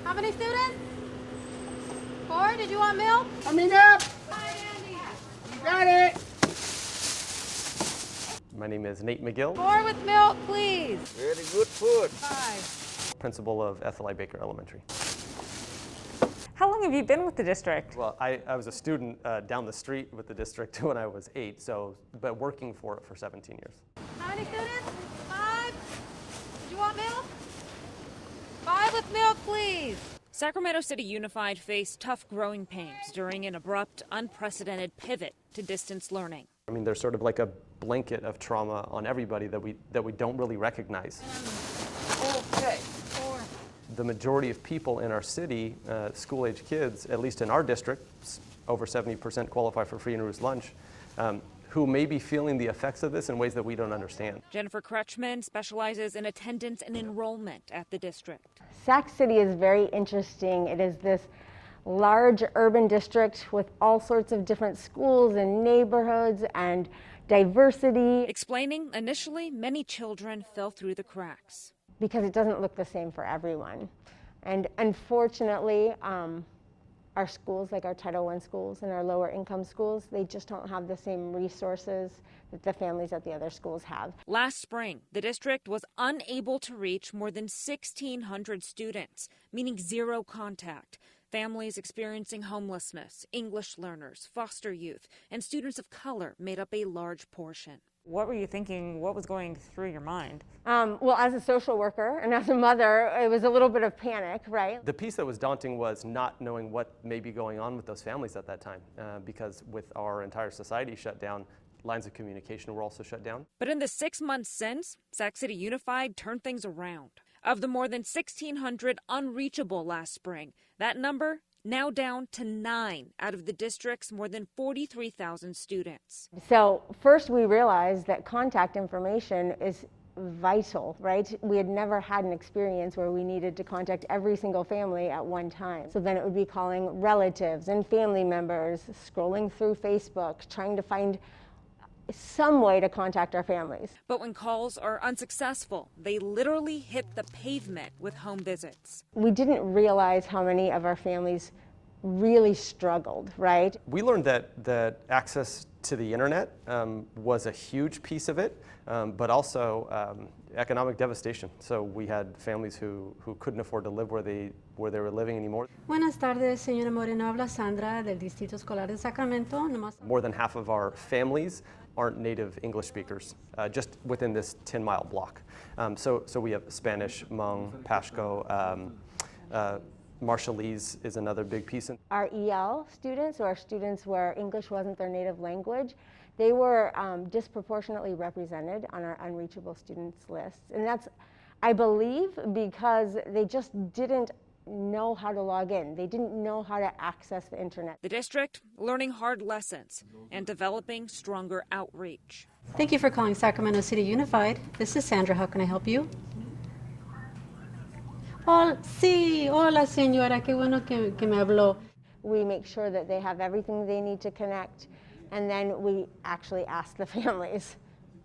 How many students? 4? Did you want milk? Coming up. Hi, Andy. You got it. My name is Nate McGill, 4 with milk, please. Very good food. 5. principal of Ethel Baker Elementary. How long have you been with the district? Well, I was a student down the street with the district when I was 8, but working for it for 17 years. How many students? 5. Did you want milk? 5 with milk, please. Sacramento City Unified faced tough growing pains during an abrupt, unprecedented pivot to distance learning. I mean, there's sort of like a blanket of trauma on everybody that we don't really recognize. Okay. 4. The majority of people in our city, school-age kids, at least in our district, over 70% qualify for free and reduced lunch, who may be feeling the effects of this in ways that we don't understand. Jennifer Kretschmann specializes in attendance and enrollment at the district. Sac City is very interesting. It is this large urban district with all sorts of different schools and neighborhoods and diversity. Explaining, initially, many children fell through the cracks. Because it doesn't look the same for everyone. And unfortunately, our schools, like our Title I schools and our lower income schools, they just don't have the same resources that the families at the other schools have. Last spring, the district was unable to reach more than 1,600 students, meaning zero contact. Families experiencing homelessness, English learners, foster youth, and students of color made up a large portion. What were you thinking? What was going through your mind? Well, as a social worker and as a mother, it was a little bit of panic, right? The piece that was daunting was not knowing what may be going on with those families at that time, because with our entire society shut down, lines of communication were also shut down. But in the 6 months since, Sac City Unified turned things around. Of the more than 1,600 unreachable last spring, that number now down to 9 out of the district's more than 43,000 students. So first we realized that contact information is vital, right? We had never had an experience where we needed to contact every single family at one time. So then it would be calling relatives and family members, scrolling through Facebook, trying to find some way to contact our families. But when calls are unsuccessful, they literally hit the pavement with home visits. We didn't realize how many of our families really struggled, right? We learned that access to the internet was a huge piece of it, but also economic devastation. So we had families who couldn't afford to live where they were living anymore. Buenas tardes, señora Moreno. Habla Sandra del Distrito Escolar de Sacramento. More than half of our families aren't native English speakers, just within this 10-mile block. So we have Spanish, Hmong, Pashto, Marshallese is another big piece. Our EL students, or our students where English wasn't their native language, they were disproportionately represented on our unreachable students lists. And that's, I believe, because they just didn't know how to log in. They didn't know how to access the internet. The district learning hard lessons and developing stronger outreach. Thank you for calling Sacramento City Unified. This is Sandra. How can I help you? Oh, sí. Hola, señora. Qué bueno que me habló. We make sure that they have everything they need to connect, and then we actually ask the families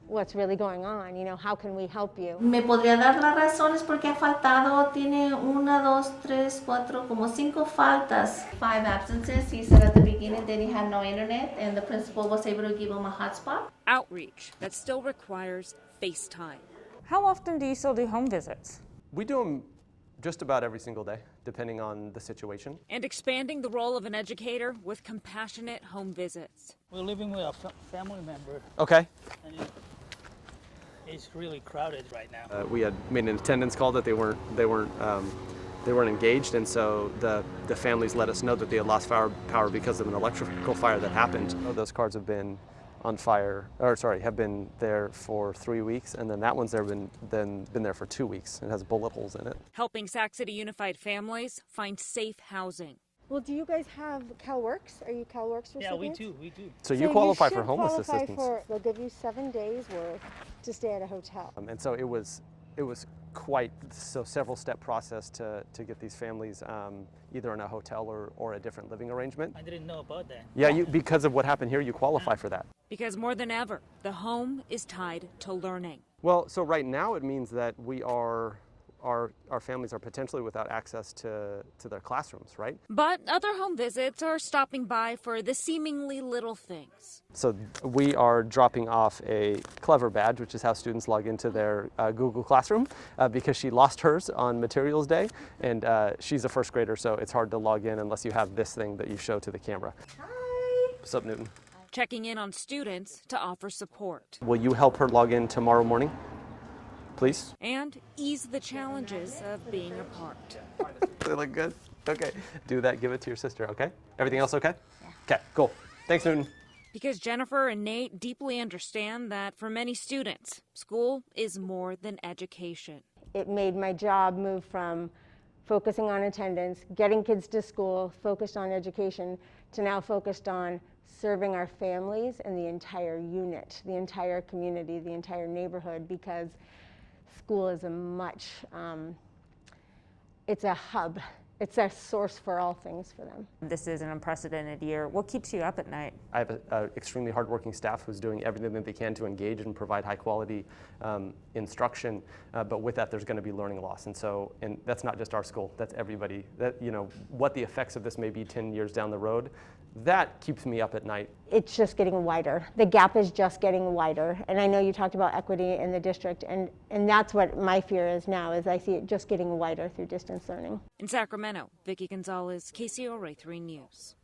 what's really going on, you know, how can we help you? ¿Me podría dar las razones por qué ha faltado? Tiene 1, 2, 3, 4, como 5 faltas. 5 absences. He said at the beginning that he had no internet and the principal was able to give him a hotspot. Outreach that still requires FaceTime. How often do you still do home visits? We do them just about every single day, depending on the situation. And expanding the role of an educator with compassionate home visits. We're living with a family member. Okay. And it's really crowded right now. We had made an attendance call that they weren't engaged, and so the families let us know that they had lost power because of an electrical fire that happened. Those cars have been on fire, have been there for 3 weeks, and then that one's been there for 2 weeks. It has bullet holes in it. Helping Sac City Unified families find safe housing. Well, do you guys have CalWorks? Are you CalWorks recipients? Yeah, we do. So you qualify should for homeless qualify assistance. They'll give you 7 days worth to stay at a hotel. And so it was quite several step process to get these families either in a hotel or a different living arrangement. I didn't know about that. Yeah, because of what happened here, you qualify for that. Because more than ever, the home is tied to learning. Well, so right now it means that we are our families are potentially without access to their classrooms, right? But other home visits are stopping by for the seemingly little things. So we are dropping off a Clever badge, which is how students log into their Google Classroom, because she lost hers on Materials Day, and she's a first grader, so it's hard to log in unless you have this thing that you show to the camera. Hi. What's up, Newton? Checking in on students to offer support. Will you help her log in tomorrow morning, please? And ease the challenges of being apart. They look good? Okay. Do that, give it to your sister, okay? Everything else okay? Yeah. Okay, cool. Thanks, Newton. Because Jennifer and Nate deeply understand that for many students, school is more than education. It made my job move from focusing on attendance, getting kids to school, focused on education, to now focused on serving our families and the entire unit, the entire community, the entire neighborhood, because school is it's a hub. It's a source for all things for them. This is an unprecedented year. What keeps you up at night? I have an extremely hardworking staff who's doing everything that they can to engage and provide high quality instruction, but with that there's going to be learning loss, and that's not just our school, that's everybody. That, what the effects of this may be 10 years down the road, that keeps me up at night. It's just getting wider. The gap is just getting wider, and I know you talked about equity in the district, and that's what my fear is now, is I see it just getting wider through distance learning. In Sacramento, Vicki Gonzalez, KCRA 3 News.